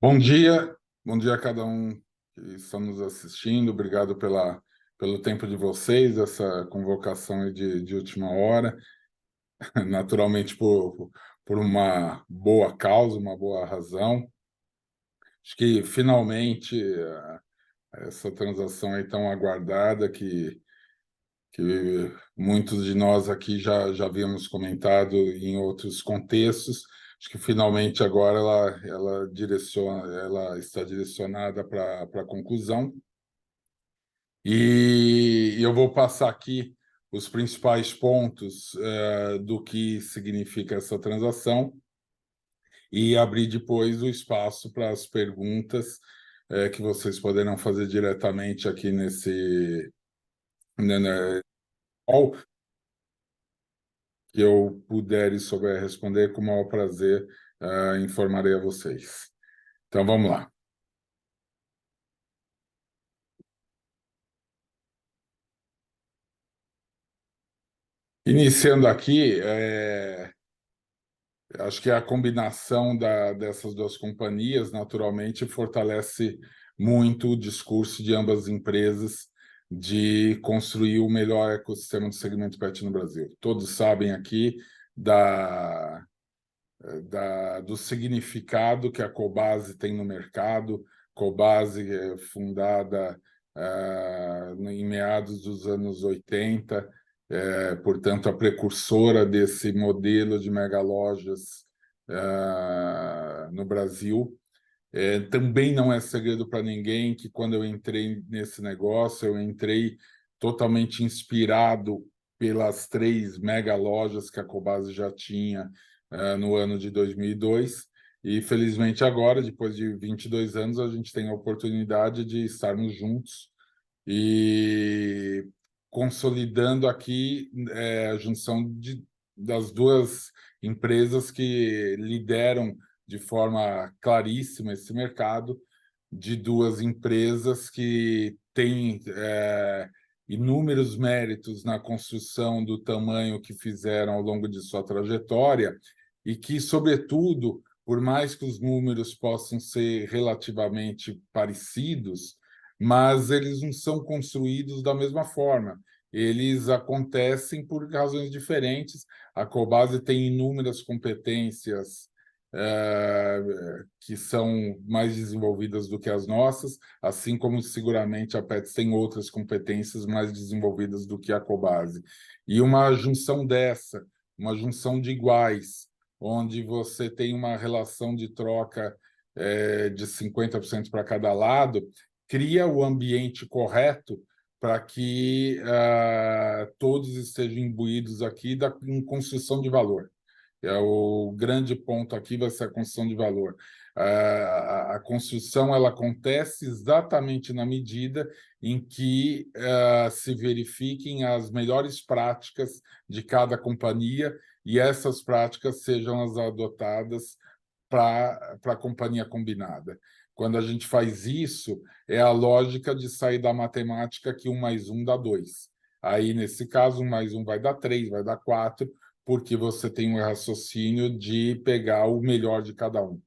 Bom dia a cada um que está nos assistindo. Obrigado pelo tempo de vocês, essa convocação aí de última hora, naturalmente por uma boa causa, uma boa razão. Acho que finalmente essa transação aí tão aguardada que muitos de nós aqui já havíamos comentado em outros contextos. Acho que finalmente agora ela está direcionada para a conclusão. E eu vou passar aqui os principais pontos do que significa essa transação e abrir depois o espaço para as perguntas que vocês poderão fazer diretamente aqui nesse call, que eu puder e souber responder, com o maior prazer, informarei a vocês. Então, vamos lá. Iniciando aqui, acho que a combinação dessas duas companhias, naturalmente, fortalece muito o discurso de ambas as empresas de construir o melhor ecossistema do segmento pet no Brasil. Todos sabem aqui do significado que a Cobasi tem no mercado. Cobasi é fundada em meados dos anos 80, portanto, a precursora desse modelo de megalojas no Brasil. Também não é segredo para ninguém que quando eu entrei nesse negócio, eu entrei totalmente inspirado pelas 3 mega lojas que a Cobasi já tinha no ano de 2002. E, felizmente, agora, depois de 22 anos, a gente tem a oportunidade de estarmos juntos e consolidando aqui a junção das duas empresas que lideram de forma claríssima esse mercado, de duas empresas que têm inúmeros méritos na construção do tamanho que fizeram ao longo de sua trajetória e que, sobretudo, por mais que os números possam ser relativamente parecidos, mas eles não são construídos da mesma forma. Eles acontecem por razões diferentes. A Cobasi tem inúmeras competências que são mais desenvolvidas do que as nossas, assim como seguramente a Petz tem outras competências mais desenvolvidas do que a Cobasi. E uma junção dessa, uma junção de iguais, onde você tem uma relação de troca de 50% para cada lado, cria o ambiente correto para que todos estejam imbuídos aqui em construção de valor. O grande ponto aqui vai ser a construção de valor. A construção ela acontece exatamente na medida em que se verifiquem as melhores práticas de cada companhia e essas práticas sejam as adotadas para a companhia combinada. Quando a gente faz isso, é a lógica de sair da matemática que 1 mais 1 dá 2. Aí, nesse caso, 1 mais 1 vai dar 3, vai dar 4, porque você tem um raciocínio de pegar o melhor de cada um.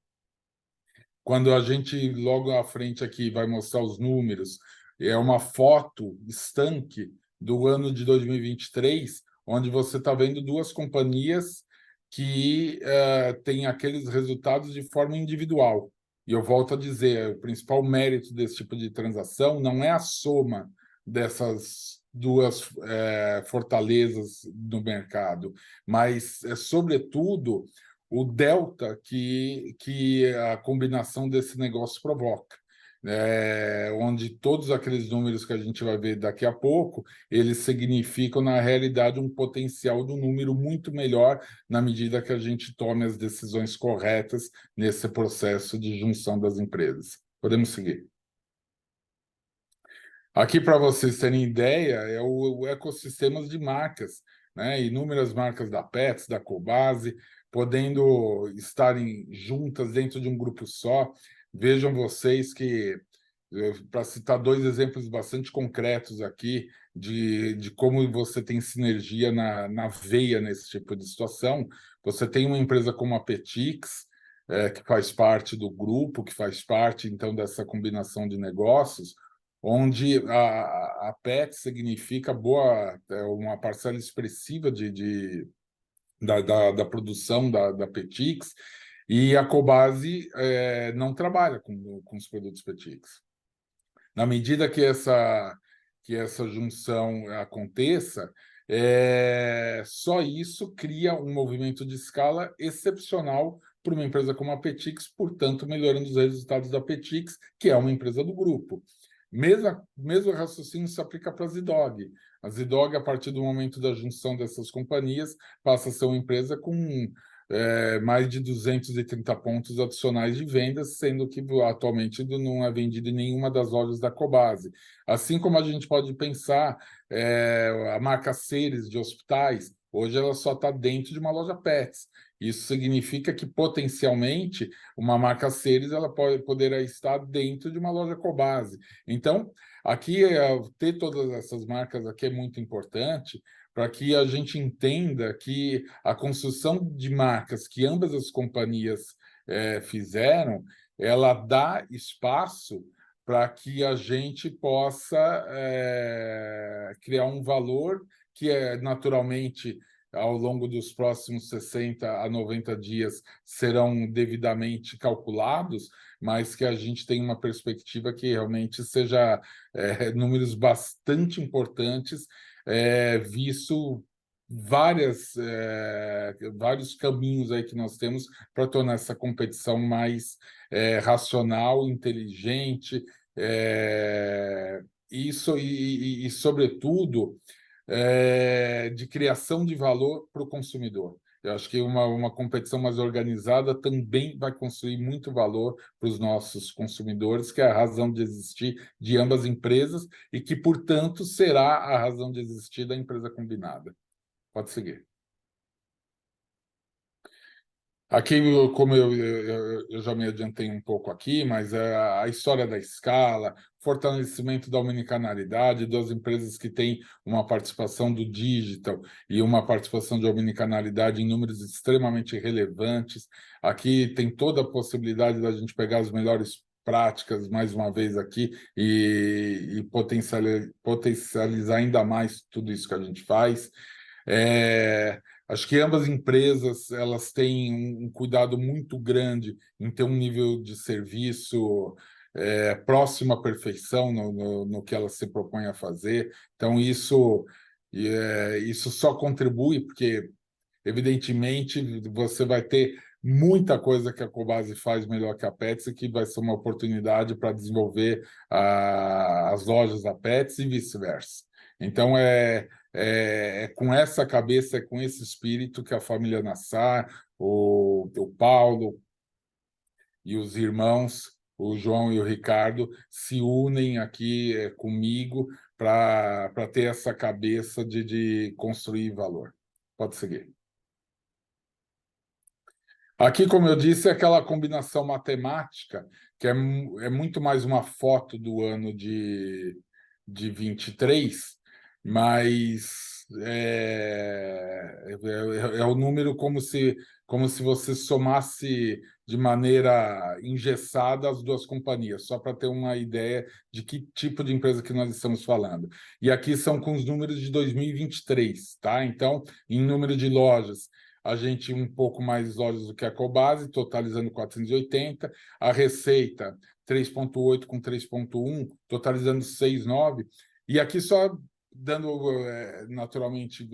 Quando a gente, logo à frente aqui, vai mostrar os números, é uma foto estanque do ano de 2023, onde você está vendo duas companhias que têm aqueles resultados de forma individual. E eu volto a dizer, o principal mérito desse tipo de transação não é a soma dessas duas fortalezas no mercado, mas é, sobretudo, o delta que a combinação desse negócio provoca. Onde todos aqueles números que a gente vai ver daqui a pouco, eles significam, na realidade, um potencial do número muito melhor na medida que a gente tome as decisões corretas nesse processo de junção das empresas. Podemos seguir. Aqui, para vocês terem ideia, é o ecossistema de marcas, né? Inúmeras marcas da Petz, da Cobasi, podendo estarem juntas dentro de um grupo só. Vejam vocês que, para citar 2 exemplos bastante concretos aqui, de como você tem sinergia na veia nesse tipo de situação, você tem uma empresa como a Petix, que faz parte do grupo, que faz parte, então, dessa combinação de negócios, onde a PET significa uma parcela expressiva da produção da Petix, e a Cobasi não trabalha com os produtos Petix. Na medida que essa junção aconteça, só isso cria um movimento de escala excepcional para uma empresa como a Petix, portanto, melhorando os resultados da Petix, que é uma empresa do grupo. Mesmo raciocínio se aplica para a Zidog. A Zidog, a partir do momento da junção dessas companhias, passa a ser uma empresa com mais de 230 pontos adicionais de vendas, sendo que atualmente não é vendido em nenhuma das lojas da Cobasi. Assim como a gente pode pensar, a marca Seres de hospitais, hoje ela só está dentro de uma loja Pets. Isso significa que, potencialmente, uma marca Seres ela poderá estar dentro de uma loja Cobasi. Então, aqui, ter todas essas marcas aqui é muito importante, para que a gente entenda que a construção de marcas que ambas as companhias fizeram, ela dá espaço para que a gente possa criar um valor que naturalmente, ao longo dos próximos 60 a 90 dias, serão devidamente calculados, mas que a gente tem uma perspectiva que realmente seja números bastante importantes, visto vários caminhos aí que nós temos para tornar essa competição mais racional, inteligente, sobretudo, de criação de valor para o consumidor. Eu acho que uma competição mais organizada também vai construir muito valor para os nossos consumidores, que é a razão de existir de ambas empresas e que, portanto, será a razão de existir da empresa combinada. Pode seguir. Aqui, como eu já me adiantei um pouco aqui, mas a história da escala, fortalecimento da omnicanalidade, das empresas que têm uma participação do digital e uma participação de omnicanalidade em números extremamente relevantes. Aqui tem toda a possibilidade da gente pegar as melhores práticas, mais uma vez aqui, e potencializar ainda mais tudo isso que a gente faz. Acho que ambas empresas elas têm um cuidado muito grande em ter um nível de serviço próximo à perfeição no que elas se propõem a fazer. Então, isso só contribui, porque, evidentemente, você vai ter muita coisa que a Cobasi faz melhor que a Pets, e que vai ser uma oportunidade para desenvolver as lojas da Pets e vice-versa. Então, com essa cabeça, com esse espírito que a família Nassar, o Paulo e os irmãos, o João e o Ricardo, se unem aqui comigo para ter essa cabeça de construir valor. Pode seguir. Aqui, como eu disse, é aquela combinação matemática, que é muito mais uma foto do ano de 23, mas é o número como se você somasse de maneira engessada as duas companhias, só para ter uma ideia de que tipo de empresa que nós estamos falando. E aqui são com os números de 2023, tá? Então, em número de lojas, a gente um pouco mais lojas do que a Cobasi, totalizando 480, a receita 3,8 com 3,1, totalizando 6,9, e aqui só dando naturalmente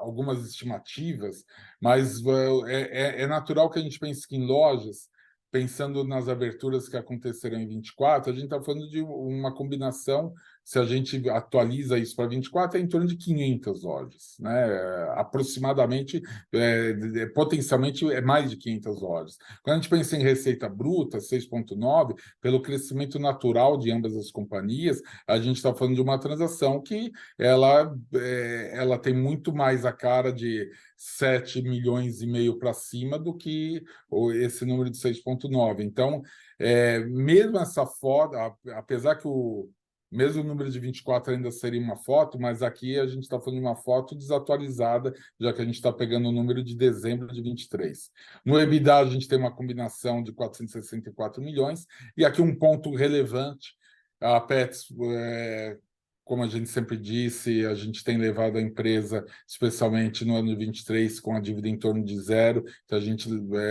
algumas estimativas, mas é natural que a gente pense que em lojas, pensando nas aberturas que acontecerão em 24, a gente está falando de uma combinação, se a gente atualiza isso para 24, é em torno de 500 lojas, né? Aproximadamente, potencialmente, é mais de 500 lojas. Quando a gente pensa em receita bruta, 6,9, pelo crescimento natural de ambas as companhias, a gente está falando de uma transação que ela tem muito mais a cara de 7,5 milhões para cima do que esse número de 6,9. Então, mesmo essa foto, apesar que mesmo o número de 24 ainda seria uma foto, mas aqui a gente está falando de uma foto desatualizada, já que a gente está pegando o número de dezembro de 23. No EBITDA, a gente tem uma combinação de 464 milhões, e aqui um ponto relevante, a Petz, como a gente sempre disse, a gente tem levado a empresa, especialmente no ano de 23, com a dívida em torno de zero, então a gente,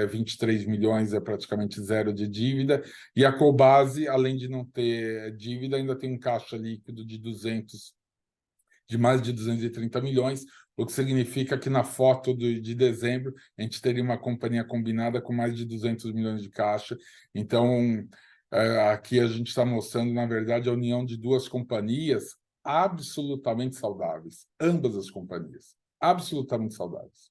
23 milhões é praticamente zero de dívida, e a Cobasi, além de não ter dívida, ainda tem um caixa líquido de mais de 230 milhões, o que significa que na foto de dezembro a gente teria uma companhia combinada com mais de 200 milhões de caixa. Então, aqui a gente está mostrando, na verdade, a união de duas companhias absolutamente saudáveis, ambas as companhias, absolutamente saudáveis.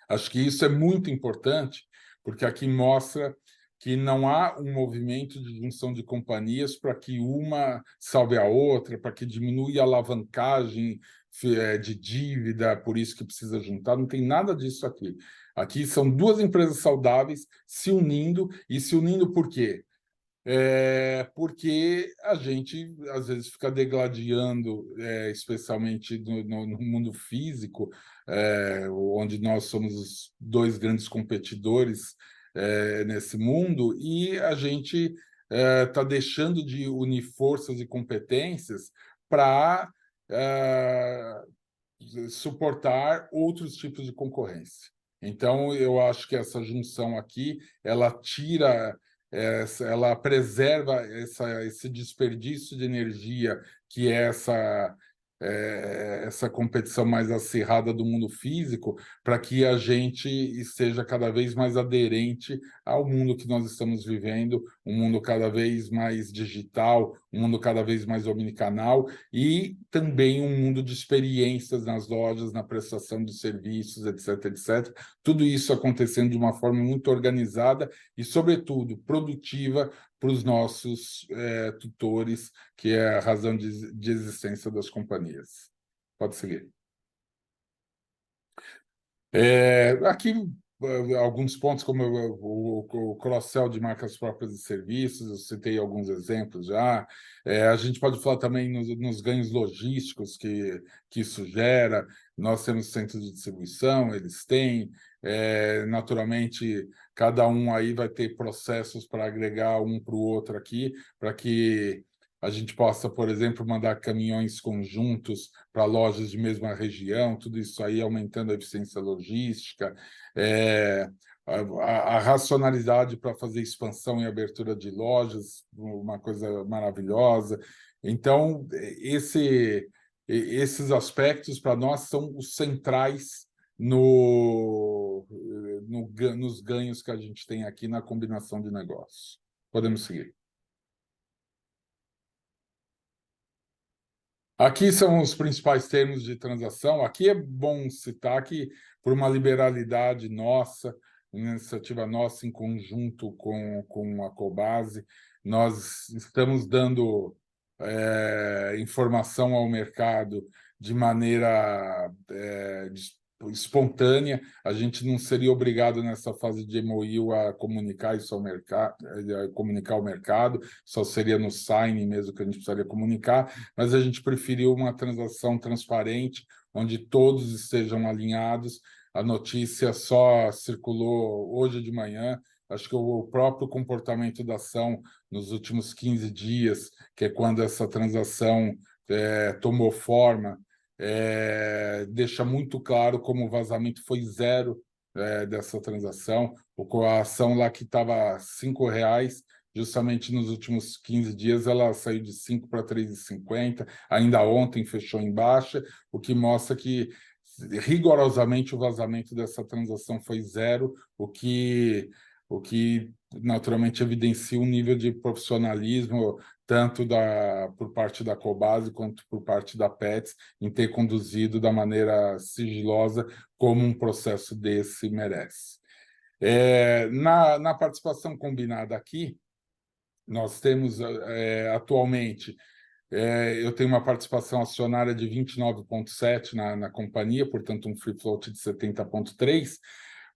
Acho que isso é muito importante, porque aqui mostra que não há um movimento de junção de companhias para que uma salve a outra, para que diminua a alavancagem de dívida, por isso que precisa juntar, não tem nada disso aqui. Aqui são duas empresas saudáveis e se unindo por quê? Porque a gente, às vezes, fica degladiando, especialmente no mundo físico, onde nós somos os dois grandes competidores nesse mundo, e a gente está deixando de unir forças e competências para suportar outros tipos de concorrência. Então, eu acho que essa junção aqui, ela tira, ela preserva esse desperdício de energia que é essa competição mais acirrada do mundo físico, para que a gente esteja cada vez mais aderente ao mundo que nós estamos vivendo, um mundo cada vez mais digital, um mundo cada vez mais omnicanal, e também um mundo de experiências nas lojas, na prestação de serviços, etc, etc. Tudo isso acontecendo de uma forma muito organizada e, sobretudo, produtiva para os nossos tutores, que é a razão de existência das companhias. Pode seguir. Aqui, alguns pontos, como o cross-sell de marcas próprias e serviços, eu citei alguns exemplos já. A gente pode falar também nos ganhos logísticos que isso gera. Nós temos centros de distribuição, eles têm. Naturalmente, cada um aí vai ter processos para agregar um para o outro aqui, para que a gente possa, por exemplo, mandar caminhões conjuntos para lojas de mesma região, tudo isso aí aumentando a eficiência logística, a racionalidade para fazer expansão e abertura de lojas, uma coisa maravilhosa. Então, esses aspectos, para nós, são os centrais nos ganhos que a gente tem aqui na combinação de negócios. Podemos seguir. Aqui são os principais termos de transação. Aqui é bom citar que, por uma liberalidade nossa, uma iniciativa nossa em conjunto com a Cobasi, nós estamos dando informação ao mercado de maneira espontânea. A gente não seria obrigado nessa fase de MOU a comunicar isso ao mercado, comunicar ao mercado, só seria no signing mesmo que a gente precisaria comunicar, mas a gente preferiu uma transação transparente, onde todos estejam alinhados. A notícia só circulou hoje de manhã. Acho que o próprio comportamento da ação nos últimos 15 dias, que é quando essa transação tomou forma, deixa muito claro como o vazamento foi zero dessa transação. A ação lá que estava R$ 5,00, justamente nos últimos 15 dias, ela saiu de 5 para 3,50. Ainda ontem fechou em baixa, o que mostra que rigorosamente o vazamento dessa transação foi zero, o que naturalmente evidencia um nível de profissionalismo tanto por parte da Cobasi quanto por parte da Petz em ter conduzido da maneira sigilosa como um processo desse merece. Na participação combinada aqui, nós temos atualmente, eu tenho uma participação acionária de 29,7% na companhia, portanto um free float de 70,3%.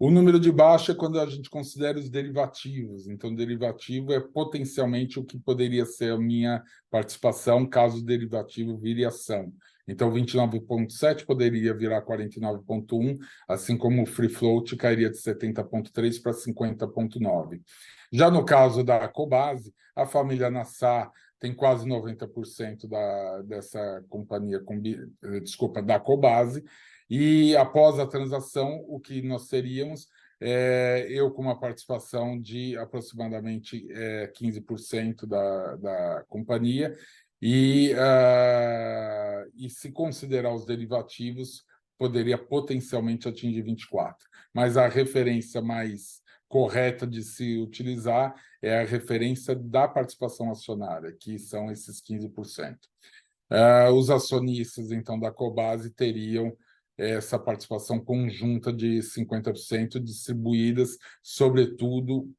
O número de baixo é quando a gente considera os derivativos. Então, derivativo é potencialmente o que poderia ser a minha participação caso o derivativo vire ação. Então, 29,7 poderia virar 49,1, assim como o free float cairia de 70,3 para 50,9. Já no caso da Cobase, a família Nassar tem quase 90% dessa companhia, desculpa, da Cobase, e após a transação, o que nós teríamos eu com uma participação de aproximadamente 15% da companhia, e se considerar os derivativos, poderia potencialmente atingir 24%. Mas a referência mais correta de se utilizar é a referência da participação acionária, que são esses 15%. Os acionistas, então, da Cobase teriam essa participação conjunta de 50%, distribuídas, sobretudo,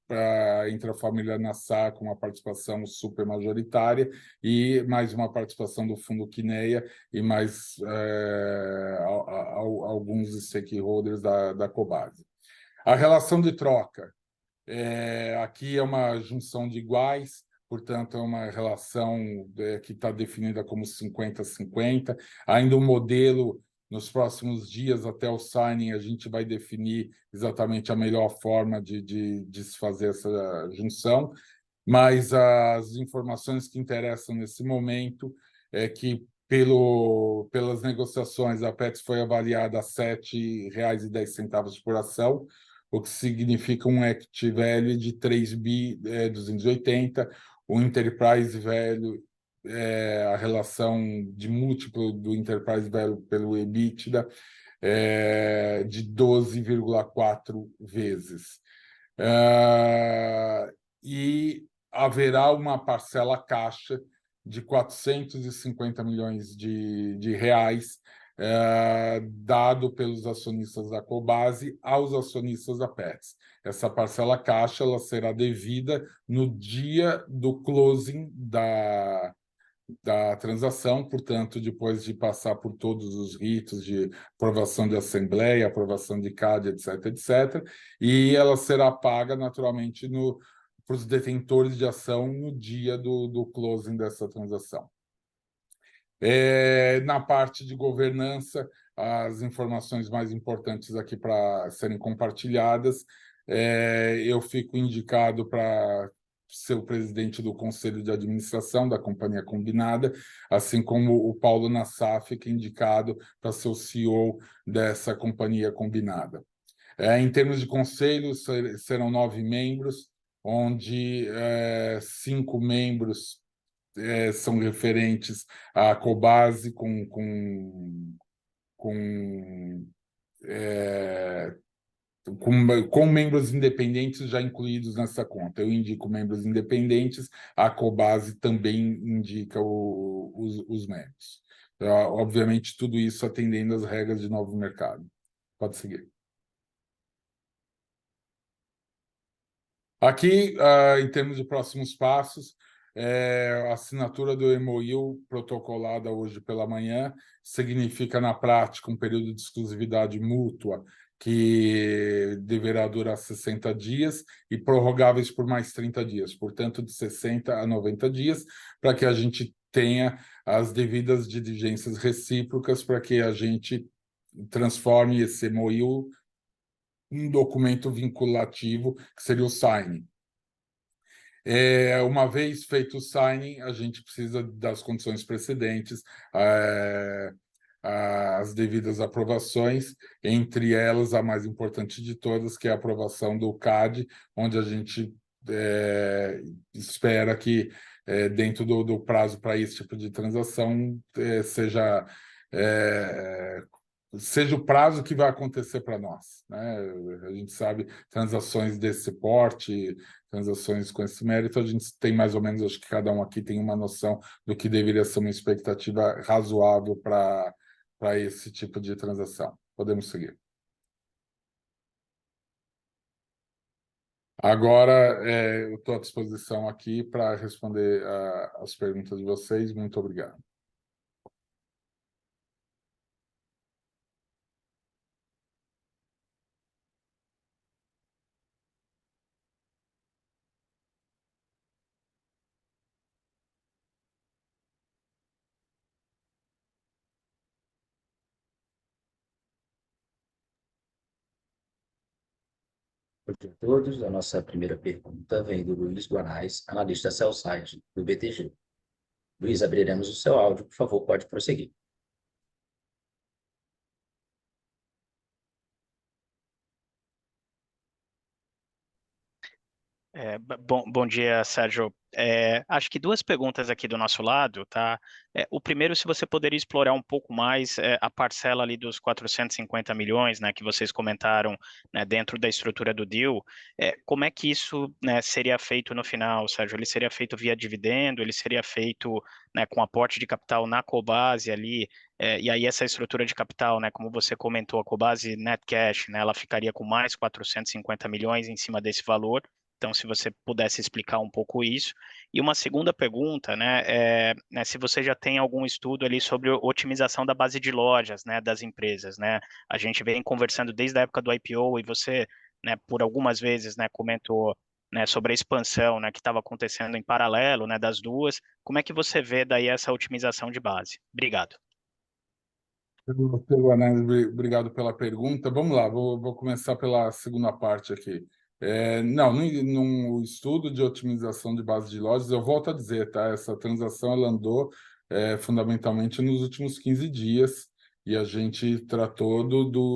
entre a família Nassar, com uma participação super majoritária, e mais uma participação do Fundo Quineia e mais alguns stakeholders da Cobase. A relação de troca. Aqui é uma junção de iguais, portanto, é uma relação que está definida como 50-50. Ainda um modelo, nos próximos dias, até o signing, a gente vai definir exatamente a melhor forma de se fazer essa junção, mas as informações que interessam nesse momento é que, pelas negociações, a Petz foi avaliada a R$ 7,10 por ação, o que significa um equity value de 3.280, o enterprise value, a relação de múltiplo do enterprise value pelo EBITDA, de 12,4 vezes. E haverá uma parcela caixa de 450 milhões de reais, dado pelos acionistas da Cobase aos acionistas da Petz. Essa parcela caixa ela será devida no dia do closing da transação, portanto, depois de passar por todos os ritos de aprovação de assembleia, aprovação de CAD, etc., etc., e ela será paga, naturalmente, para os detentores de ação no dia do closing dessa transação. Na parte de governança, as informações mais importantes aqui para serem compartilhadas, eu fico indicado para ser o presidente do Conselho de Administração da Companhia Combinada, assim como o Paulo Nassar fica indicado para ser o CEO dessa Companhia Combinada. Em termos de conselho, serão 9 membros, onde 5 membros são referentes à Cobase com membros independentes já incluídos nessa conta. Eu indico membros independentes, a Cobase também indica os membros. Obviamente, tudo isso atendendo às regras de novo mercado. Pode seguir. Aqui, em termos de próximos passos, a assinatura do MOU protocolada hoje pela manhã significa, na prática, um período de exclusividade mútua que deverá durar 60 dias e prorrogáveis por mais 30 dias, portanto, de 60 a 90 dias, para que a gente tenha as devidas diligências recíprocas, para que a gente transforme esse MOU um documento vinculativo, que seria o signing. Uma vez feito o signing, a gente precisa das condições precedentes, as devidas aprovações, entre elas a mais importante de todas, que é a aprovação do CAD, onde a gente espera que, dentro do prazo para esse tipo de transação, seja o prazo que vai acontecer para nós, né? A gente sabe, transações desse porte, transações com esse mérito, a gente tem mais ou menos, acho que cada um aqui tem uma noção do que deveria ser uma expectativa razoável para esse tipo de transação. Podemos seguir. Agora, eu estou à disposição aqui para responder as perguntas de vocês. Muito obrigado. Bom dia a todos. A nossa primeira pergunta vem do Luiz Guanais, analista sell-side do BTG. Luiz, abriremos o seu áudio, por favor, pode prosseguir. Bom dia, Sérgio. Acho que duas perguntas aqui do nosso lado, tá? O primeiro, se você poderia explorar um pouco mais a parcela ali dos 450 milhões, né, que vocês comentaram, né, dentro da estrutura do deal, como é que isso, né, seria feito no final, Sérgio? Ele seria feito via dividendo? Ele seria feito, né, com aporte de capital na Cobasi ali? E aí essa estrutura de capital, né, como você comentou, a Cobasi Net Cash, né, ela ficaria com mais 450 milhões em cima desse valor. Então, se você pudesse explicar um pouco isso. E uma segunda pergunta, né, se você já tem algum estudo ali sobre otimização da base de lojas, né, das empresas, né? A gente vem conversando desde a época do IPO e você, né, por algumas vezes, né, comentou, né, sobre a expansão, né, que estava acontecendo em paralelo, né, das duas. Como é que você vê daí essa otimização de base? Obrigado. Pelo Anésio, obrigado pela pergunta. Vamos lá, vou começar pela segunda parte aqui. Não, no estudo de otimização de base de lojas, eu volto a dizer, tá? Essa transação ela andou fundamentalmente nos últimos 15 dias e a gente tratou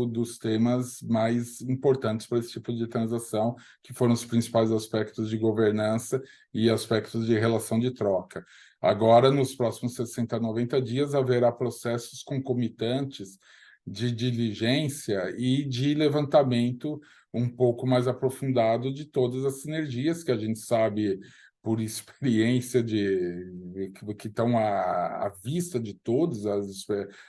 dos temas mais importantes para esse tipo de transação, que foram os principais aspectos de governança e aspectos de relação de troca. Agora, nos próximos 60 a 90 dias, haverá processos concomitantes de diligência e de levantamento um pouco mais aprofundado de todas as sinergias que a gente sabe por experiência que estão à vista de todas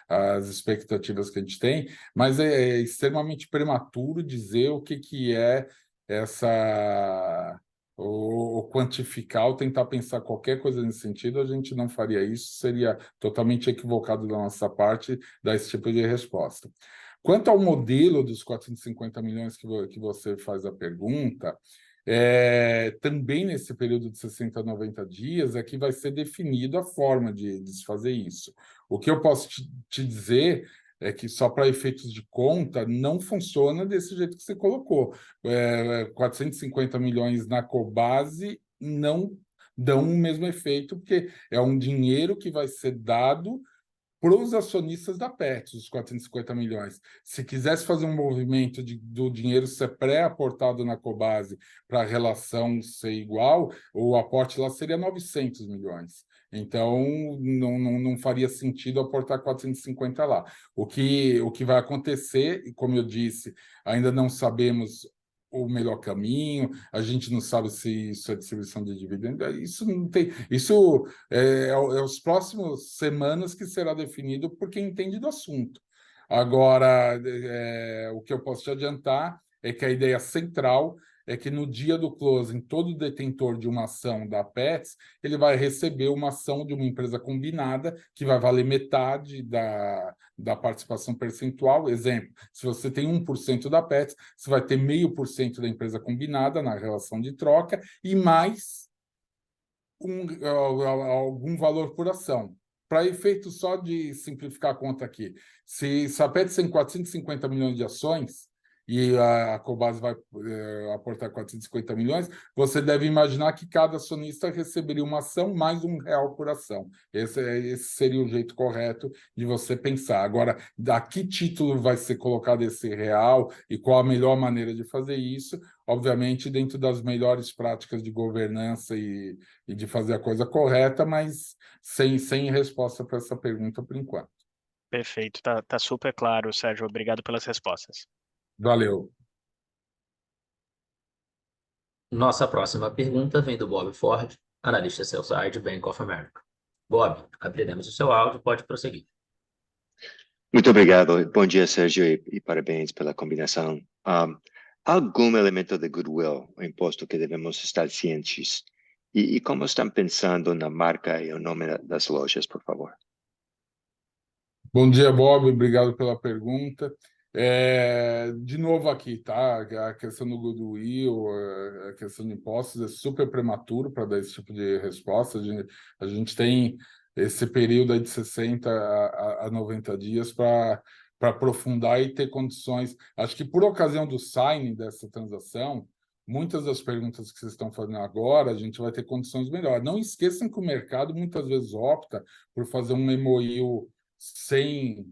as expectativas que a gente tem, mas é extremamente prematuro dizer o que é essa ou quantificar ou tentar pensar qualquer coisa nesse sentido, a gente não faria isso, seria totalmente equivocado da nossa parte dar esse tipo de resposta. Quanto ao modelo dos 450 milhões que você faz a pergunta, também nesse período de 60 a 90 dias é que vai ser definido a forma de se fazer isso. O que eu posso te dizer é que só para efeitos de conta não funciona desse jeito que você colocou. 450 milhões na Cobasi não dão o mesmo efeito, porque é um dinheiro que vai ser dado para os acionistas da Pet, os 450 milhões. Se quisesse fazer um movimento do dinheiro ser pré-aportado na Cobasi para a relação ser igual, o aporte lá seria 900 milhões. Então, não faria sentido aportar 450 lá. O que vai acontecer, e como eu disse, ainda não sabemos o melhor caminho, a gente não sabe se isso é distribuição de dividendos, isso não tem, isso os próximos semanas que será definido por quem entende do assunto. Agora, o que eu posso te adiantar é que a ideia central é que no dia do closing, todo detentor de uma ação da Pets, ele vai receber uma ação de uma empresa combinada que vai valer metade da participação percentual. Exemplo, se você tem 1% da Pets, você vai ter 0,5% da empresa combinada na relação de troca e mais algum valor por ação. Para efeito só de simplificar a conta aqui, se a Pet tem 450 milhões de ações e a Cobasi vai aportar 450 milhões, você deve imaginar que cada acionista receberia uma ação mais R$ 1 por ação. Esse seria o jeito correto de você pensar. Agora, a que título vai ser colocado esse real e qual a melhor maneira de fazer isso? Obviamente, dentro das melhores práticas de governança e de fazer a coisa correta, mas sem resposta para essa pergunta por enquanto. Perfeito, tá super claro, Sérgio. Obrigado pelas respostas. Valeu. Nossa próxima pergunta vem do Bob Ford, analista sell-side Bank of America. Bob, abriremos o seu áudio, pode prosseguir. Muito obrigado. Bom dia, Sérgio, e parabéns pela combinação. Algum elemento de goodwill, o imposto que devemos estar cientes? E como estão pensando na marca e o nome das lojas, por favor? Bom dia, Bob. Obrigado pela pergunta. De novo aqui, tá? A questão do goodwill, a questão de impostos é super prematuro para dar esse tipo de resposta. A gente tem esse período aí de 60 a 90 dias para para aprofundar e ter condições. Acho que por ocasião do signing dessa transação, muitas das perguntas que vocês estão fazendo agora, a gente vai ter condições melhores. Não esqueçam que o mercado muitas vezes opta por fazer um MOU sem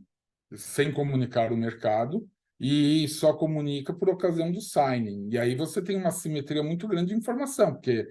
comunicar o mercado e só comunica por ocasião do signing. E aí você tem uma simetria muito grande de informação, porque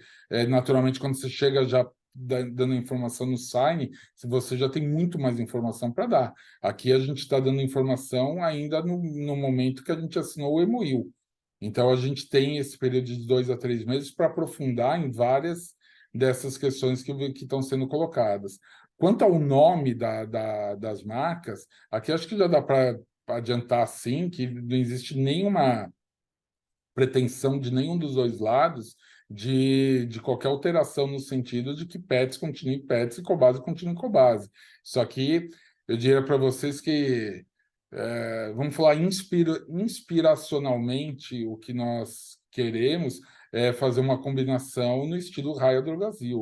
naturalmente quando você chega já dando informação no signing, você já tem muito mais informação para dar. Aqui a gente está dando informação ainda no momento que a gente assinou o MOU. Então a gente tem esse período de 2 a 3 meses para aprofundar em várias dessas questões que estão sendo colocadas. Quanto ao nome das marcas, aqui acho que já dá para adiantar, sim, que não existe nenhuma pretensão de nenhum dos dois lados de qualquer alteração no sentido de que Pets continue Pets e Cobasi continue Cobasi. Só que eu diria para vocês que, vamos falar inspiracionalmente, o que nós queremos é fazer uma combinação no estilo Raia Drogasil,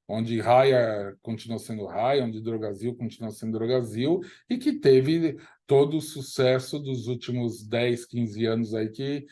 onde Raia continua sendo Raia, onde Drogasil continua sendo Drogasil, e que teve todo o sucesso dos últimos 10, 15 anos aí que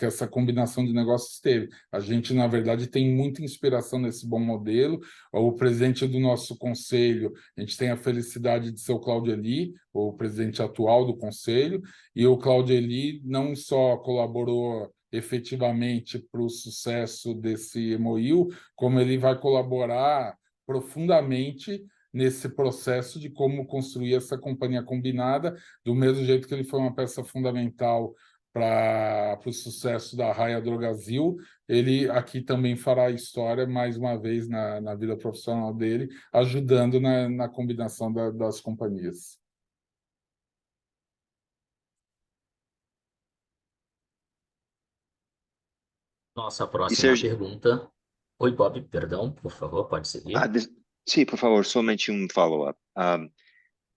essa combinação de negócios teve. A gente, na verdade, tem muita inspiração nesse bom modelo. O presidente do nosso conselho, a gente tem a felicidade de ser o Claudio Eli, o presidente atual do conselho, e o Claudio Eli não só colaborou efetivamente para o sucesso desse MOU, como ele vai colaborar profundamente nesse processo de como construir essa companhia combinada, do mesmo jeito que ele foi uma peça fundamental para o sucesso da Raia Drogasil, ele aqui também fará história, mais uma vez, na vida profissional dele, ajudando na combinação das companhias. Nossa próxima Sérgio, pergunta. Oi, Bob, perdão, por favor, pode seguir. sim, por favor, somente um follow-up.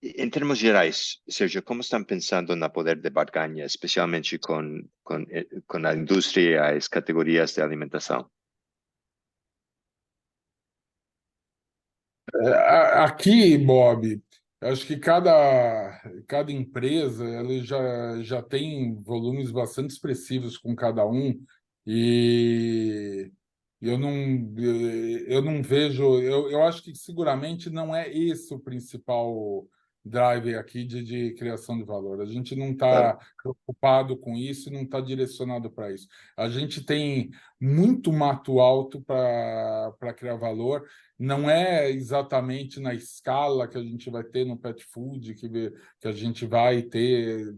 Em termos gerais, Sérgio, como estão pensando no poder de barganha, especialmente com a indústria e as categorias de alimentação? Aqui, Bob, acho que cada empresa ela já tem volumes bastante expressivos com cada um, e eu não vejo. Eu acho que seguramente não é esse o principal driver aqui de criação de valor. A gente não Claro. está preocupado com isso e não está direcionado para isso. A gente tem muito mato alto para criar valor. Não é exatamente na escala que a gente vai ter no pet food que a gente vai ter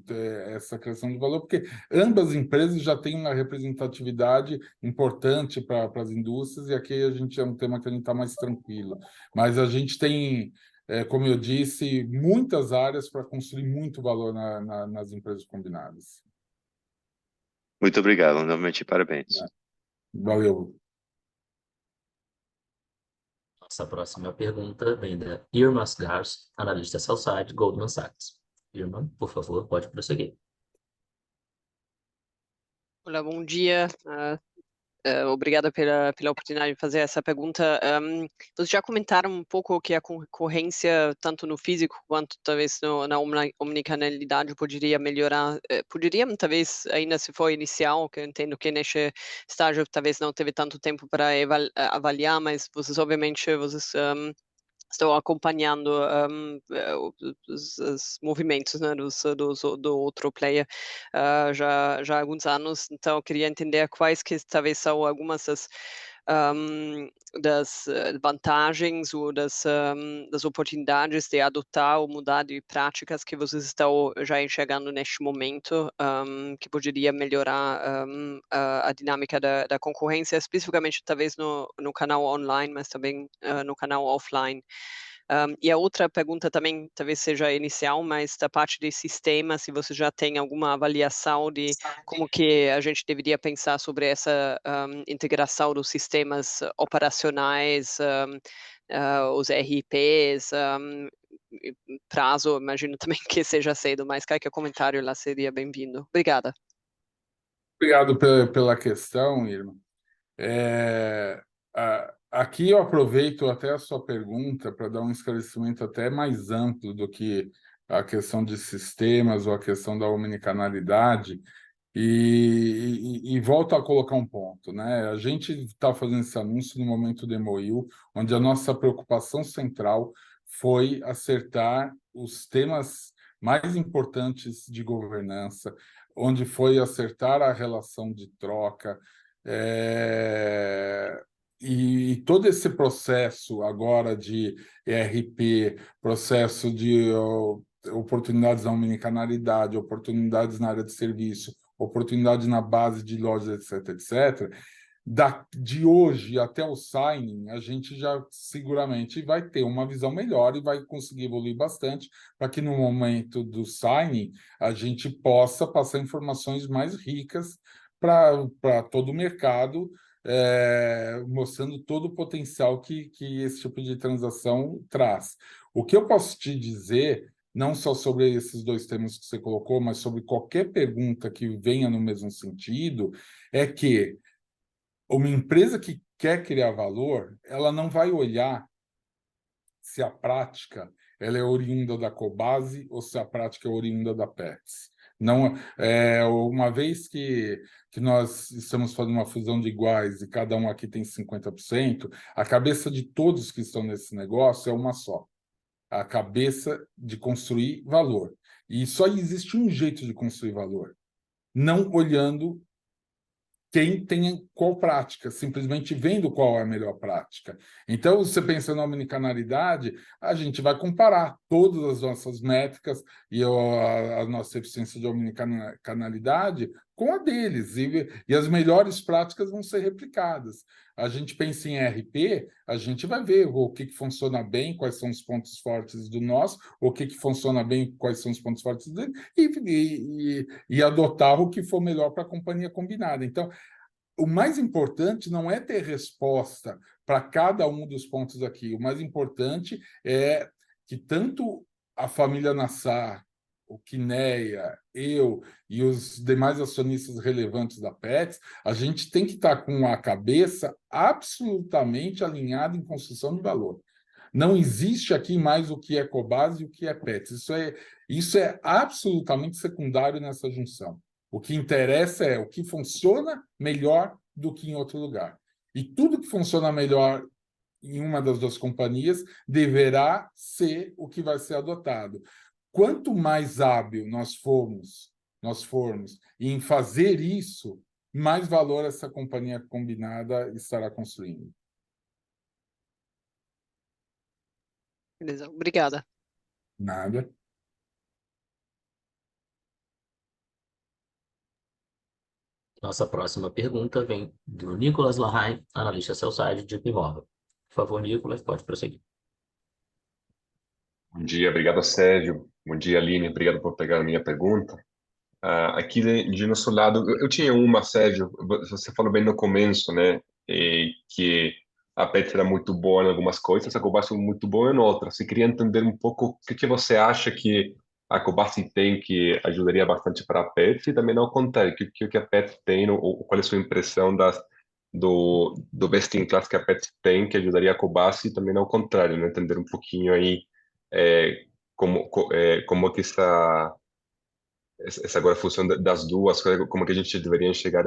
essa criação de valor, porque ambas empresas já têm uma representatividade importante para as indústrias, e aqui a gente é um tema que a gente está mais tranquilo. Mas a gente tem, como eu disse, muitas áreas para construir muito valor nas empresas combinadas. Muito obrigado, novamente, parabéns. Valeu. Nossa próxima pergunta vem da Irma Sgars, analista Sell-Side, Goldman Sachs. Irma, por favor, pode prosseguir. Olá, bom dia. Obrigada pela oportunidade de fazer essa pergunta. Vocês já comentaram um pouco que a concorrência, tanto no físico quanto talvez na omnicanalidade, poderia melhorar. Poderiam, talvez, ainda se for inicial, que eu entendo que neste estágio talvez não teve tanto tempo para avaliar, mas vocês, obviamente, estão acompanhando os movimentos, né, do outro player já há alguns anos. Então, eu queria entender quais que talvez são algumas das vantagens ou das oportunidades de adotar ou mudar de práticas que vocês estão já enxergando neste momento, que poderia melhorar a dinâmica da concorrência, especificamente talvez no canal online, mas também no canal offline. E a outra pergunta também talvez seja inicial, mas da parte de sistema, se você já tem alguma avaliação de como que a gente deveria pensar sobre essa integração dos sistemas operacionais, os RPs, prazo, imagino também que seja cedo, mas qualquer comentário lá seria bem-vindo. Obrigada. Obrigado pela questão, Irma. aqui eu aproveito até a sua pergunta para dar um esclarecimento até mais amplo do que a questão de sistemas ou a questão da omnicanalidade, e volto a colocar um ponto, né? A gente está fazendo esse anúncio no momento do MOU, onde a nossa preocupação central foi acertar os temas mais importantes de governança, onde foi acertar a relação de troca, e todo esse processo agora de ERP, processo de oportunidades na omnicanalidade, oportunidades na área de serviço, oportunidades na base de lojas, etc., etc., de hoje até o signing, a gente já seguramente vai ter uma visão melhor e vai conseguir evoluir bastante para que no momento do signing a gente possa passar informações mais ricas para todo o mercado, mostrando todo o potencial que esse tipo de transação traz. O que eu posso te dizer, não só sobre esses dois temas que você colocou, mas sobre qualquer pergunta que venha no mesmo sentido, é que uma empresa que quer criar valor, ela não vai olhar se a prática ela é oriunda da Cobasi ou se a prática é oriunda da Petz. Não, uma vez que nós estamos fazendo uma fusão de iguais e cada um aqui tem 50%, a cabeça de todos que estão nesse negócio é uma só. A cabeça de construir valor. E só existe um jeito de construir valor, não olhando quem tem qual prática, simplesmente vendo qual é a melhor prática. Então, você pensa na omnicanalidade, a gente vai comparar todas as nossas métricas e a nossa eficiência de omnicanalidade com a deles, e as melhores práticas vão ser replicadas. A gente pensa em ERP, a gente vai ver o que funciona bem, quais são os pontos fortes do nosso, o que funciona bem, quais são os pontos fortes dele, e adotar o que for melhor para a companhia combinada. Então, o mais importante não é ter resposta para cada um dos pontos aqui. O mais importante é que tanto a família Nassar, o Quineia, eu e os demais acionistas relevantes da Petz, a gente tem que estar com a cabeça absolutamente alinhada em construção de valor. Não existe aqui mais o que é Cobasi e o que é Petz. Isso é absolutamente secundário nessa junção. O que interessa é o que funciona melhor do que em outro lugar. E tudo que funciona melhor em uma das duas companhias deverá ser o que vai ser adotado. Quanto mais hábil nós formos em fazer isso, mais valor essa companhia combinada estará construindo. Beleza, obrigada. Nada. Nossa próxima pergunta vem do Nicolas Larrain, analista sell-side de JP Morgan. Por favor, Nicolas, pode prosseguir. Bom dia, obrigado, Sérgio. Bom dia, Aline, obrigado por pegar a minha pergunta. Aqui de nosso lado, eu tinha uma, Sérgio, você falou bem no começo, né, que a Petz era muito boa em algumas coisas, a Cobasi muito boa em outras. Eu queria entender um pouco o que você acha que a Cobasi tem que ajudaria bastante para a Petz e também ao contrário, o que a Petz tem, ou qual é a sua impressão do best in class que a Petz tem que ajudaria a Cobasi e também ao contrário, né, entender um pouquinho aí como que essa agora função das duas, como que a gente deveria enxergar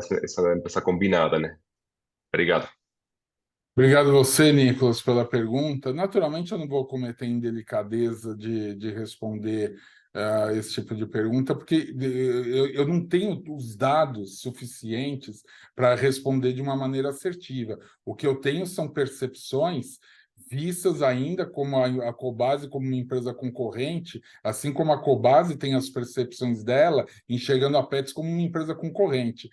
essa combinada, né? Obrigado. Obrigado a você, Nicolas, pela pergunta. Naturalmente, eu não vou cometer indelicadeza de responder esse tipo de pergunta, porque eu não tenho os dados suficientes para responder de uma maneira assertiva. O que eu tenho são percepções vistas ainda como a Cobasi como uma empresa concorrente, assim como a Cobasi tem as percepções dela, enxergando a Petz como uma empresa concorrente.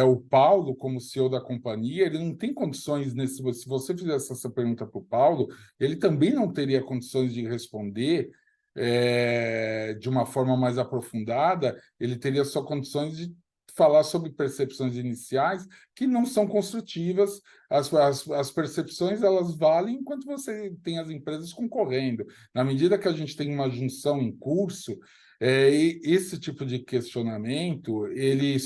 O Paulo, como CEO da companhia, ele não tem condições se você fizesse essa pergunta para o Paulo, ele também não teria condições de responder de uma forma mais aprofundada, ele teria só condições de falar sobre percepções iniciais que não são construtivas. As percepções, elas valem enquanto você tem as empresas concorrendo. Na medida que a gente tem uma junção em curso, esse tipo de questionamento, ele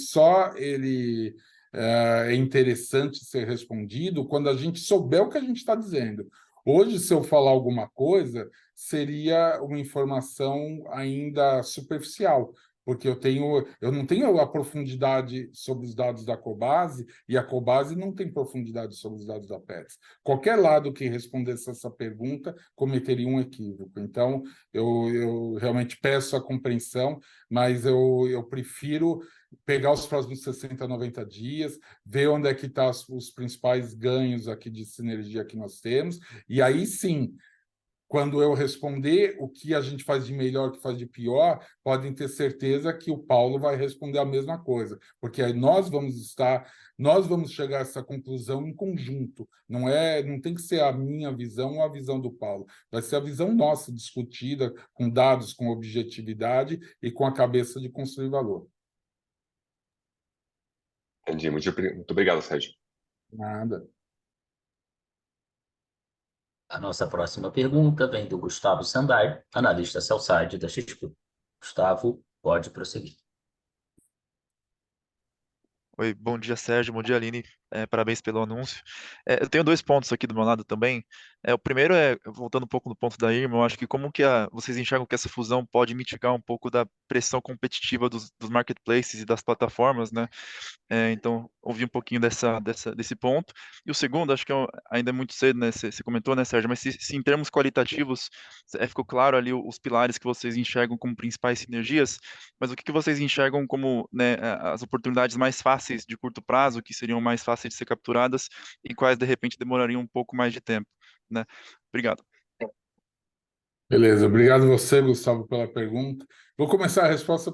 é interessante ser respondido quando a gente souber o que a gente está dizendo. Hoje, se eu falar alguma coisa, seria uma informação ainda superficial, porque eu não tenho a profundidade sobre os dados da Cobase e a Cobase não tem profundidade sobre os dados da Pets. Qualquer lado que respondesse essa pergunta cometeria um equívoco. Então, eu realmente peço a compreensão, mas eu prefiro pegar os próximos 60, 90 dias, ver onde é que estão os principais ganhos aqui de sinergia que nós temos, e aí sim, quando eu responder o que a gente faz de melhor, o que faz de pior, podem ter certeza que o Paulo vai responder a mesma coisa, porque aí nós vamos chegar a essa conclusão em conjunto. Não tem que ser a minha visão ou a visão do Paulo. Vai ser a visão nossa discutida com dados, com objetividade e com a cabeça de construir valor. Entendi. Muito obrigado, Sérgio. Nada. A nossa próxima pergunta vem do Gustavo Sandai, analista sell-side da XP. Gustavo, pode prosseguir. Oi, bom dia, Sérgio, bom dia, Aline. Parabéns pelo anúncio. Eu tenho 2 pontos aqui do meu lado também. O primeiro é, voltando um pouco no ponto da Irma, eu acho que como que vocês enxergam que essa fusão pode mitigar um pouco da pressão competitiva dos marketplaces e das plataformas, né? Então, ouvi um pouquinho desse ponto. E o segundo, acho que ainda é muito cedo, né? Você comentou, né, Sérgio? Mas se em termos qualitativos ficou claro ali os pilares que vocês enxergam como principais sinergias, mas o que vocês enxergam como, né, as oportunidades mais fáceis de curto prazo, que seriam mais fáceis de ser capturadas e quais, de repente, demorariam um pouco mais de tempo, né? Obrigado. Beleza, obrigado você, Gustavo, pela pergunta. Vou começar a resposta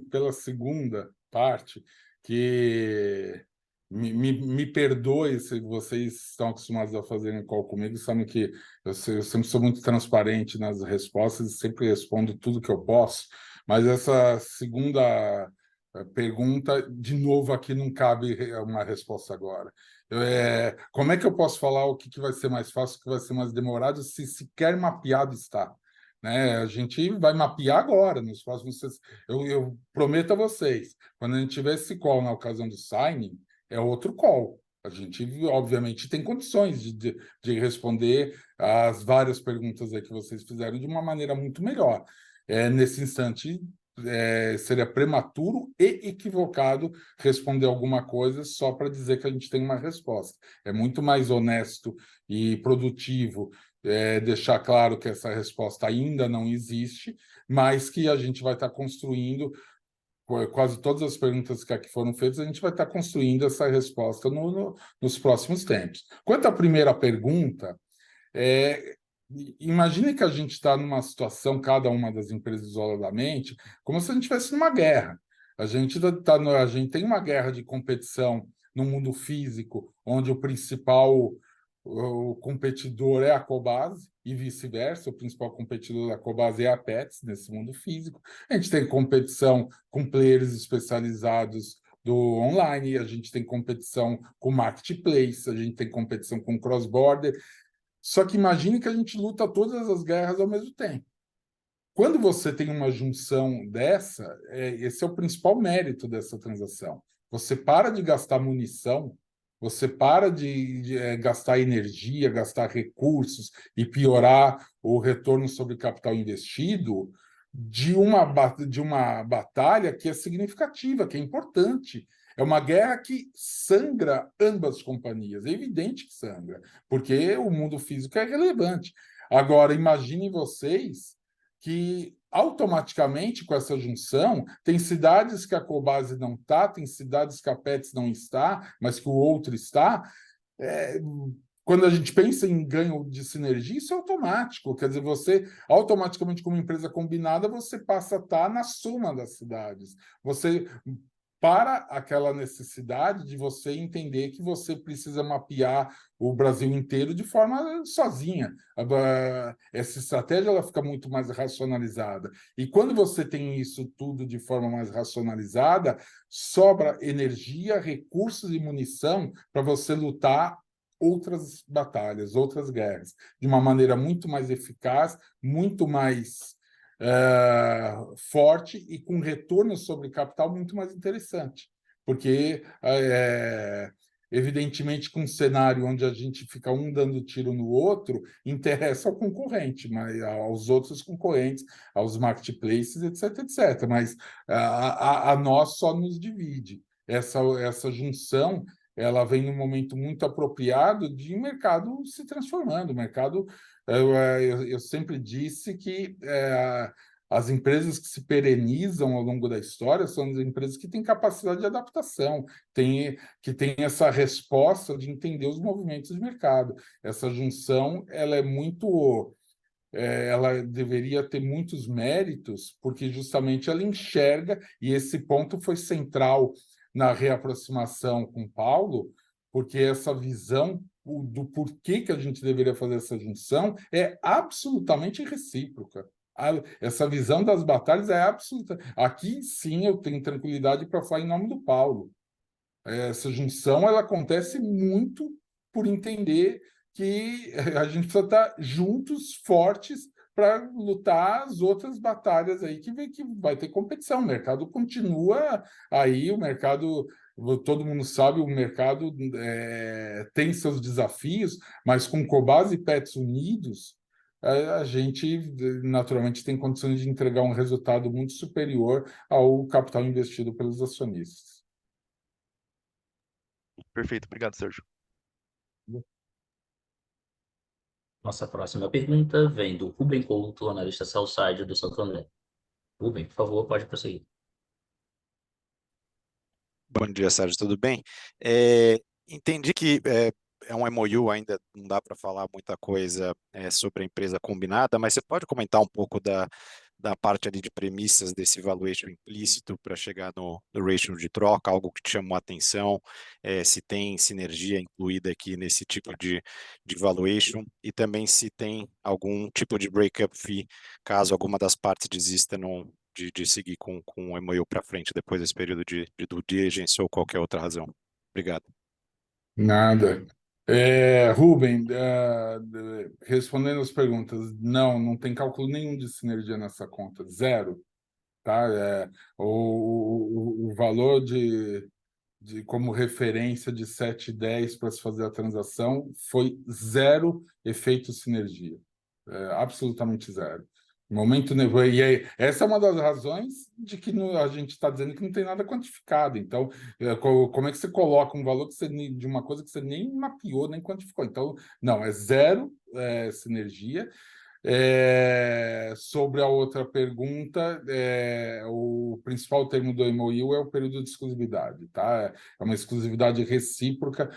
pela segunda parte, que me perdoe se vocês estão acostumados a fazerem call comigo, sabem que eu sempre sou muito transparente nas respostas e sempre respondo tudo que eu posso, mas essa segunda pergunta, de novo, aqui não cabe uma resposta agora. Como é que eu posso falar o que vai ser mais fácil, o que vai ser mais demorado, se sequer mapeado está? Né? A gente vai mapear agora, nos próximos... Eu prometo a vocês, quando a gente tiver esse call na ocasião do signing, é outro call. A gente, obviamente, tem condições de responder as várias perguntas aí que vocês fizeram de uma maneira muito melhor. Nesse instante, seria prematuro e equivocado responder alguma coisa só para dizer que a gente tem uma resposta. É muito mais honesto e produtivo deixar claro que essa resposta ainda não existe, mas que a gente vai estar construindo quase todas as perguntas que aqui foram feitas, a gente vai estar construindo essa resposta nos próximos tempos. Quanto à primeira pergunta, imagine que a gente está numa situação, cada uma das empresas isoladamente, como se a gente estivesse numa guerra. A gente tem uma guerra de competição no mundo físico, onde o competidor é a Cobase e vice-versa, o principal competidor da Cobase é a Pets nesse mundo físico. A gente tem competição com players especializados do online, a gente tem competição com marketplace, a gente tem competição com cross-border. Só que imagine que a gente luta todas as guerras ao mesmo tempo. Quando você tem uma junção dessa, esse é o principal mérito dessa transação. Você para de gastar munição, você para de gastar energia, gastar recursos e piorar o retorno sobre capital investido de uma batalha que é significativa, que é importante. É uma guerra que sangra ambas as companhias. É evidente que sangra, porque o mundo físico é relevante. Agora, imaginem vocês que automaticamente com essa junção tem cidades que a Cobase não está, tem cidades que a Pets não está, mas que o outro está. Quando a gente pensa em ganho de sinergia, isso é automático. Quer dizer, você automaticamente, como empresa combinada, você passa a estar na soma das cidades. Você para aquela necessidade de você entender que você precisa mapear o Brasil inteiro de forma sozinha. Essa estratégia ela fica muito mais racionalizada. E quando você tem isso tudo de forma mais racionalizada, sobra energia, recursos e munição para você lutar outras batalhas, outras guerras, de uma maneira muito mais eficaz, muito mais forte e com retorno sobre capital muito mais interessante, porque Evidentemente que um cenário onde a gente fica um dando tiro no outro interessa ao concorrente, mas aos outros concorrentes, aos marketplaces, etc, etc. Mas a nós só nos divide. Essa junção, ela vem num momento muito apropriado de mercado se transformando. O mercado, eu sempre disse que as empresas que se perenizam ao longo da história são as empresas que têm capacidade de adaptação, que têm essa resposta de entender os movimentos de mercado. Essa junção, ela é muito... ela deveria ter muitos méritos, porque justamente ela enxerga, e esse ponto foi central na reaproximação com Paulo, porque essa visão do porquê que a gente deveria fazer essa junção é absolutamente recíproca. Essa visão das batalhas é absoluta. Aqui sim eu tenho tranquilidade para falar em nome do Paulo. Essa junção ela acontece muito por entender que a gente precisa estar juntos, fortes, para lutar as outras batalhas aí que vai ter competição. O mercado continua aí, o mercado, todo mundo sabe, o mercado tem seus desafios, mas com Cobasi e Petz unidos, a gente naturalmente tem condições de entregar um resultado muito superior ao capital investido pelos acionistas. Perfeito, obrigado, Sérgio. Nossa próxima pergunta vem do Ruben Couto, analista sell-side do Santander. Ruben, por favor, pode prosseguir. Bom dia, Sérgio, tudo bem? Entendi que é um MOU, ainda não dá para falar muita coisa sobre a empresa combinada, mas você pode comentar um pouco da parte ali de premissas desse valuation implícito para chegar no ratio de troca, algo que te chamou a atenção, se tem sinergia incluída aqui nesse tipo de valuation, e também se tem algum tipo de breakup fee, caso alguma das partes desista de seguir com o MOU para frente depois desse período de due diligence ou qualquer outra razão. Obrigado. Nada. Ruben, respondendo as perguntas, não tem cálculo nenhum de sinergia nessa conta, zero. Tá? O valor como referência de 7,10 para se fazer a transação foi zero efeito sinergia. Absolutamente zero. Momento nervoso. E aí, essa é uma das razões de que a gente está dizendo que não tem nada quantificado. Então, como é que você coloca um valor de uma coisa que você nem mapeou, nem quantificou? Então, não, é zero sinergia. Sobre a outra pergunta, o principal termo do MOU é o período de exclusividade, tá? É uma exclusividade recíproca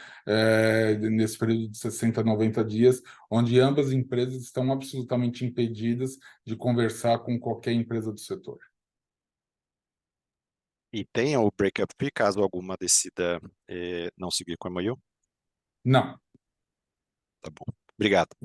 nesse período de 60 a 90 dias, onde ambas as empresas estão absolutamente impedidas de conversar com qualquer empresa do setor. E tem o breakup fee, caso alguma decida não seguir com o MOU? Não. Tá bom. Obrigado.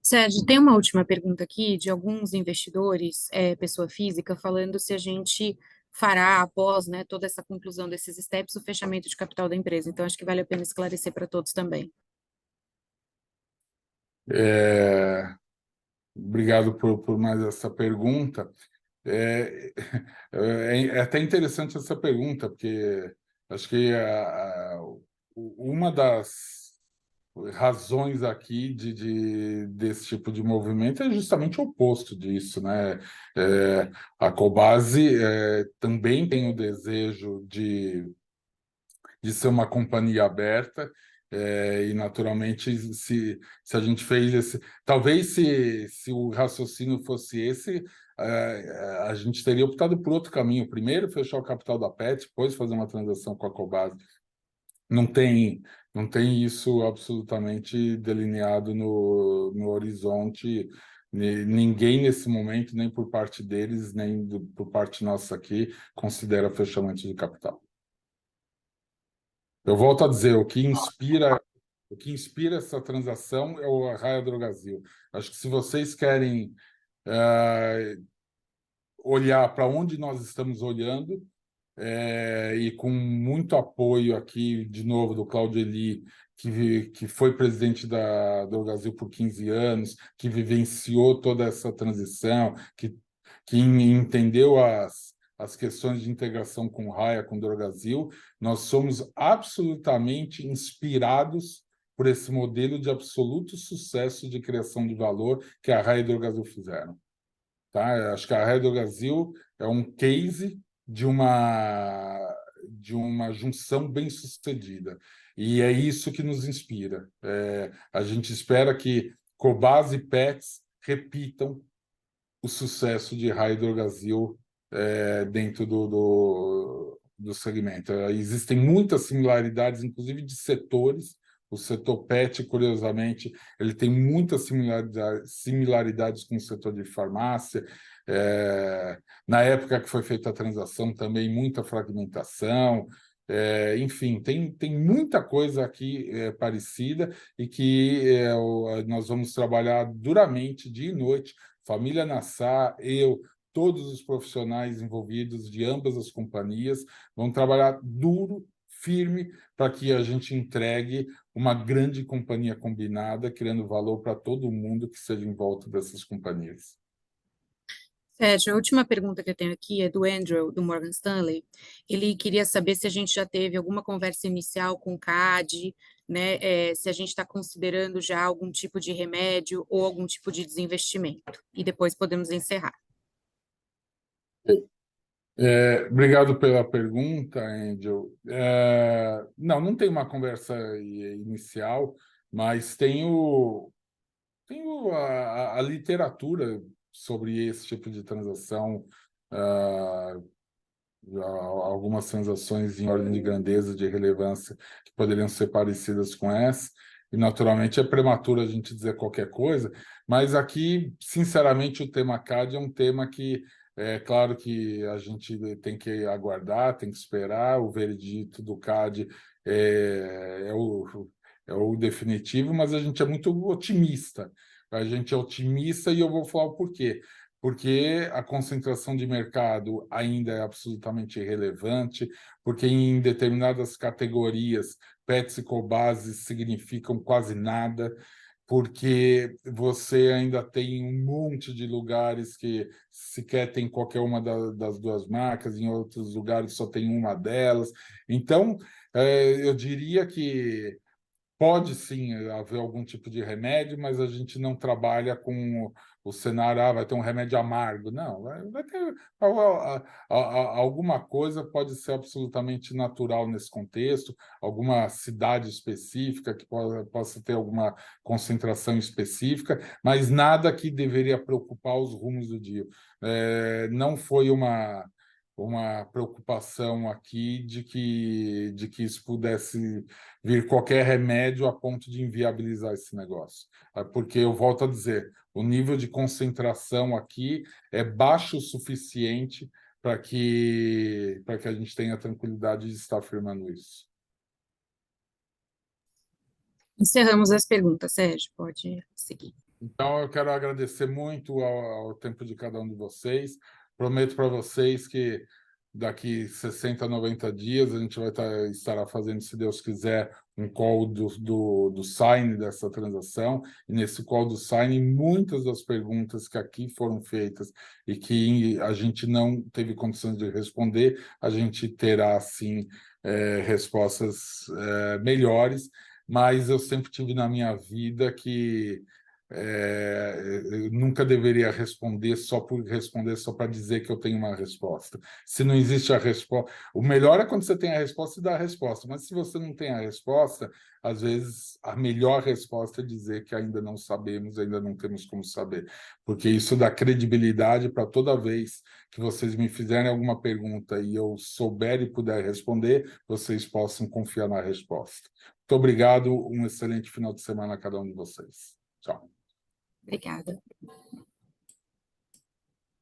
Sérgio, tem uma última pergunta aqui de alguns investidores, pessoa física, falando se a gente fará, após, né, toda essa conclusão desses steps, o fechamento de capital da empresa. Então, acho que vale a pena esclarecer para todos também. Obrigado por mais essa pergunta. É até interessante essa pergunta, porque acho que uma das razões aqui desse tipo de movimento é justamente o oposto disso, né? A Cobasi também tem o desejo de ser uma companhia aberta, e naturalmente se a gente fez esse, talvez se o raciocínio fosse esse, a gente teria optado por outro caminho. Primeiro fechar o capital da Petz, depois fazer uma transação com a Cobasi. Não tem isso absolutamente delineado no horizonte. Ninguém nesse momento, nem por parte deles, nem por parte nossa aqui, considera fechamento de capital. Eu volto a dizer, o que inspira essa transação é o Raia Drogasil. Acho que se vocês querem olhar para onde nós estamos olhando, e com muito apoio aqui, de novo, do Claudio Eli, que foi presidente da Drogasil por 15 anos, que vivenciou toda essa transição, que entendeu as questões de integração com Raia, com Drogasil. Nós somos absolutamente inspirados por esse modelo de absoluto sucesso de criação de valor que a Raia e Drogasil fizeram. Tá? Eu acho que a Raia e Drogasil é um case de uma junção bem-sucedida. E é isso que nos inspira. A gente espera que Cobasi e Petz repitam o sucesso de Raia e Drogasil dentro do segmento. Existem muitas similaridades, inclusive de setores. O setor PET, curiosamente, ele tem muitas similaridades com o setor de farmácia. Na época que foi feita a transação, também muita fragmentação. Enfim, tem muita coisa aqui parecida e que nós vamos trabalhar duramente, dia e noite, família Nassar, eu, todos os profissionais envolvidos de ambas as companhias, vão trabalhar duro, firme, para que a gente entregue uma grande companhia combinada, criando valor para todo mundo que seja em volta dessas companhias. Sérgio, a última pergunta que eu tenho aqui é do Andrew, do Morgan Stanley. Ele queria saber se a gente já teve alguma conversa inicial com o CAD, né, se a gente está considerando já algum tipo de remédio ou algum tipo de desinvestimento. E depois podemos encerrar. Obrigado pela pergunta, Angel. Não tem uma conversa inicial, mas tenho a literatura sobre esse tipo de transação, algumas transações em ordem de grandeza, de relevância, que poderiam ser parecidas com essa, e naturalmente é prematuro a gente dizer qualquer coisa, mas aqui, sinceramente, o tema CAD é um tema que é claro que a gente tem que aguardar, tem que esperar, o veredito do CAD é o definitivo, mas a gente é muito otimista. A gente é otimista e eu vou falar o porquê. Porque a concentração de mercado ainda é absolutamente irrelevante, porque em determinadas categorias, PETs e Cobases significam quase nada, porque você ainda tem um monte de lugares que sequer tem qualquer uma das duas marcas, em outros lugares só tem uma delas. Então, eu diria que pode sim haver algum tipo de remédio, mas a gente não trabalha com o cenário, vai ter um remédio amargo. Não, vai ter alguma coisa, pode ser absolutamente natural nesse contexto, alguma cidade específica que possa ter alguma concentração específica, mas nada que deveria preocupar os rumos do dia. Não foi uma preocupação aqui de que isso pudesse vir qualquer remédio a ponto de inviabilizar esse negócio. Porque, eu volto a dizer, o nível de concentração aqui é baixo o suficiente para que a gente tenha a tranquilidade de estar afirmando isso. Encerramos as perguntas, Sérgio, pode seguir. Então, eu quero agradecer muito ao tempo de cada um de vocês. Prometo para vocês que daqui 60, 90 dias a gente vai estará fazendo, se Deus quiser, um call do sign dessa transação. E nesse call do sign, muitas das perguntas que aqui foram feitas e que a gente não teve condições de responder, a gente terá, sim, respostas melhores. Mas eu sempre tive na minha vida que eu nunca deveria responder só para dizer que eu tenho uma resposta. Se não existe a resposta, o melhor é quando você tem a resposta e dá a resposta, mas se você não tem a resposta, às vezes a melhor resposta é dizer que ainda não sabemos, ainda não temos como saber, porque isso dá credibilidade para toda vez que vocês me fizerem alguma pergunta e eu souber e puder responder, vocês possam confiar na resposta. Muito obrigado, um excelente final de semana a cada um de vocês. Tchau. Obrigada.